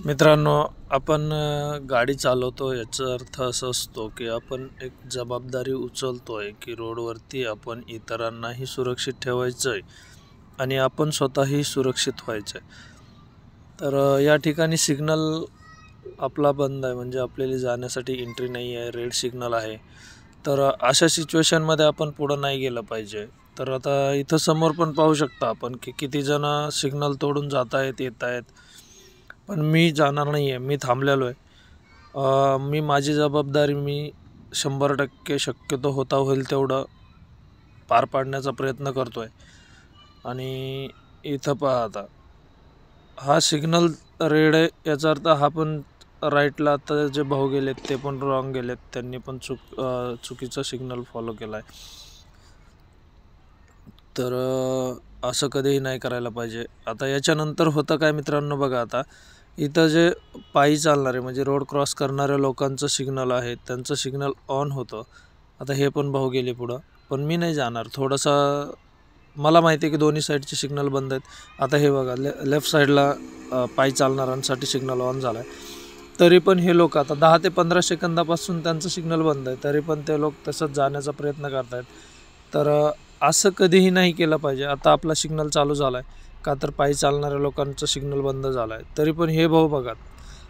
मित्रांनो, आपण गाडी चालवतो याचा अर्थ असा असतो की आपण एक जबाबदारी उचलतोय की रोडवरती आपण इतरांनाही सुरक्षित ठेवायचं आहे आणि आपण स्वतःही सुरक्षित व्हायचं आहे. तर या ठिकाणी सिग्नल आपला बंद आहे, म्हणजे आपल्याला जाण्यासाठी एंट्री नाही आहे, रेड सिग्नल आहे. तर अशा सिच्युएशनमध्ये आपण पुढं नाही गेलं पाहिजे. तर आता इथं समोर पण पाहू शकता आपण की किती जण सिग्नल तोडून जात आहेत, येत आहेत. पण मी जाणार नाही आहे, मी थांबलेलो आहे. मी माझी जबाबदारी 100% शक्यतो होता होईल तेवढं पार पाडण्याचा प्रयत्न करतो आहे. आणि इथं पहा, आता हा सिग्नल रेड आहे, याचा अर्थ हा पण राईटला. आता जे भाऊ गेलेत ते पण रॉंग गेलेत, त्यांनी पण चुकीचा सिग्नल फॉलो केला आहे. तर असं कधीही नाही करायला पाहिजे. आता याच्यानंतर होतं काय मित्रांनो, बघा आता इथं जे पायी चालणारे म्हणजे रोड क्रॉस करणाऱ्या लोकांचं सिग्नल आहे, त्यांचं सिग्नल ऑन होतं. आता हे पण भाऊ गेले पुढं, पण मी नाही जाणार. थोडासा मला माहिती आहे की दोन्ही साईडचे सिग्नल बंद आहेत. आता हे बघा, लेफ्ट साईडला पायी चालणाऱ्यांसाठी सिग्नल ऑन झाला आहे, तरी पण हे लोक आता 10 ते 15 सेकंदापासून त्यांचं सिग्नल बंद आहे, तरी पण ते लोक तसंच जाण्याचा प्रयत्न करत आहेत. तर असं कधीही नाही केलं पाहिजे. आता आपला सिग्नल चालू झाला आहे, का तर पायी चालणाऱ्या लोकांचं सिग्नल बंद झाला आहे, तरी पण हे भाऊ बघा,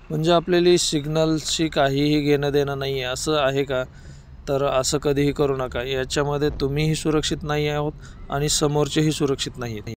म्हणजे आपल्याला सिग्नलशी काहीही घेणं देणं नाही आहे, असं आहे का? तर असं कधीही करू नका. याच्यामध्ये तुम्हीही सुरक्षित नाही आहोत आणि समोरचेही सुरक्षित नाही आहेत.